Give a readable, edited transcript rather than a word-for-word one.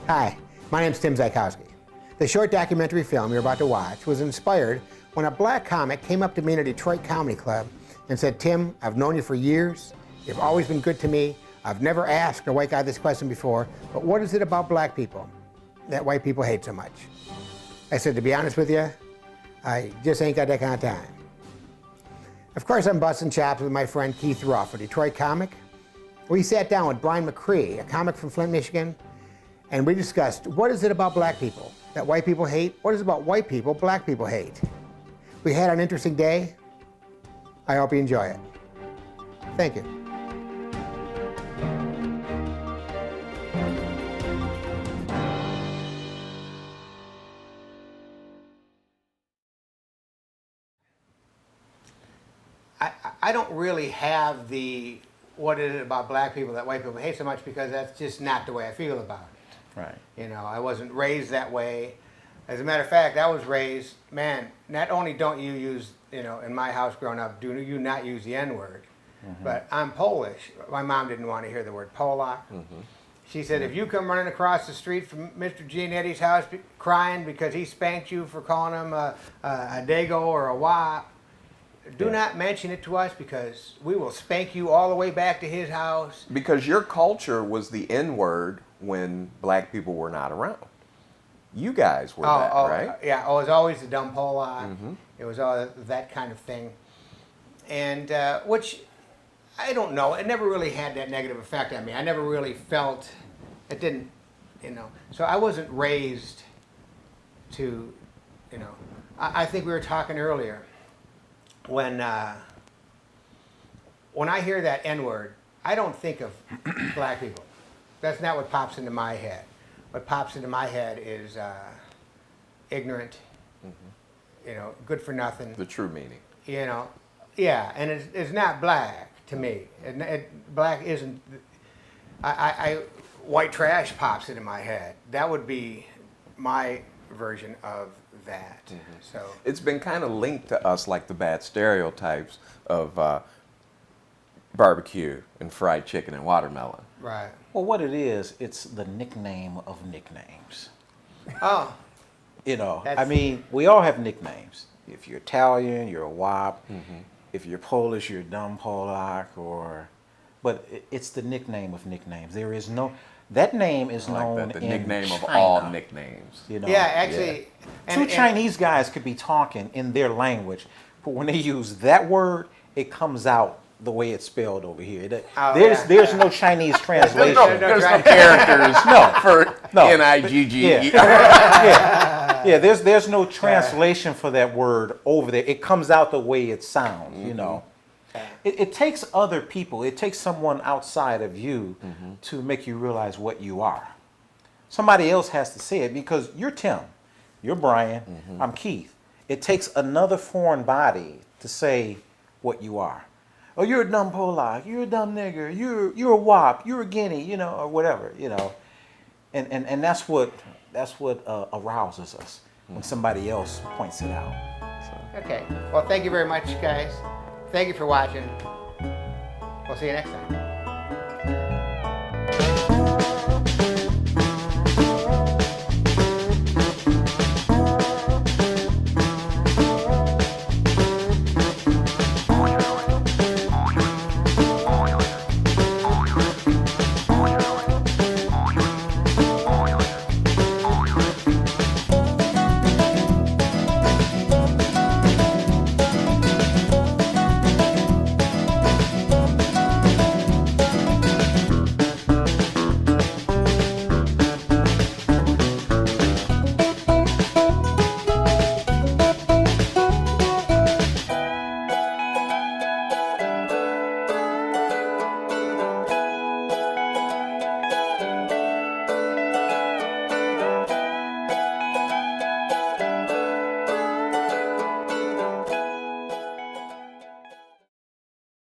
Hi, my name's Tim Zykowski. The short documentary film you're about to watch was inspired when a black comic came up to me in a Detroit comedy club and said, Tim, I've known you for years. You've always been good to me. I've never asked a white guy this question before, but what is it about black people that white people hate so much? I said, to be honest with you, I just ain't got that kind of time. Of course, I'm busting chops with my friend Keith Ruff, a Detroit comic. We sat down with Brian McCree, a comic from Flint, Michigan, and we discussed what is it about black people that white people hate? What is it about white people black people hate? We had an interesting day. I hope you enjoy it. Thank you. I don't really have the what is it about black people that white people hate so much, because that's just not the way I feel about it. Right. You know, I wasn't raised that way. As a matter of fact, I was raised, man, not only don't you use, you know, in my house growing up, do you not use the N-word, but I'm Polish. My mom didn't want to hear the word Polak. She said, if you come running across the street from Mr. Gianetti's house crying because he spanked you for calling him a dago or a wop, do not mention it to us, because we will spank you all the way back to his house. Because your culture was the N-word when black people were not around. You guys were right? Yeah, it was always the dumb Polak. It was all that kind of thing. And which, I don't know, it never really had that negative effect on me. I never really felt, it didn't, you know. So I wasn't raised to, you know, I think we were talking earlier, when I hear that N-word, I don't think of black people. That's not what pops into my head. What pops into my head is ignorant, you know, good for nothing. The true meaning. You know, yeah, and it's not black to me. Black isn't, white trash pops into my head. That would be my version of that. So it's been kind of linked to us like the bad stereotypes of barbecue and fried chicken and watermelon. right. Well, what it is, it's the nickname of nicknames. Oh, You know, I That's- mean, we all have nicknames. If you're Italian, you're a wop. If you're Polish, you're dumb Polak. But it's the nickname of nicknames. There is no, that name is I like known that, the in nickname China, of all nicknames. You know? yeah, actually. Two Chinese guys could be talking in their language, but when they use that word, it comes out the way it's spelled over here. There's no Chinese translation. There's no characters for N-I-G-G-E. Yeah, there's no translation for that word over there. It comes out the way it sounds, you know. It takes other people, it takes someone outside of you to make you realize what you are. Somebody else has to say it, because you're Tim, you're Brian, I'm Keith. It takes another foreign body to say what you are. Oh, you're a dumb Polak, you're a dumb nigger, you're a wop, you're a guinea, you know, or whatever, you know. And that's what arouses us when somebody else points it out. So. Okay. Well, thank you very much, guys. Thank you for watching. We'll see you next time.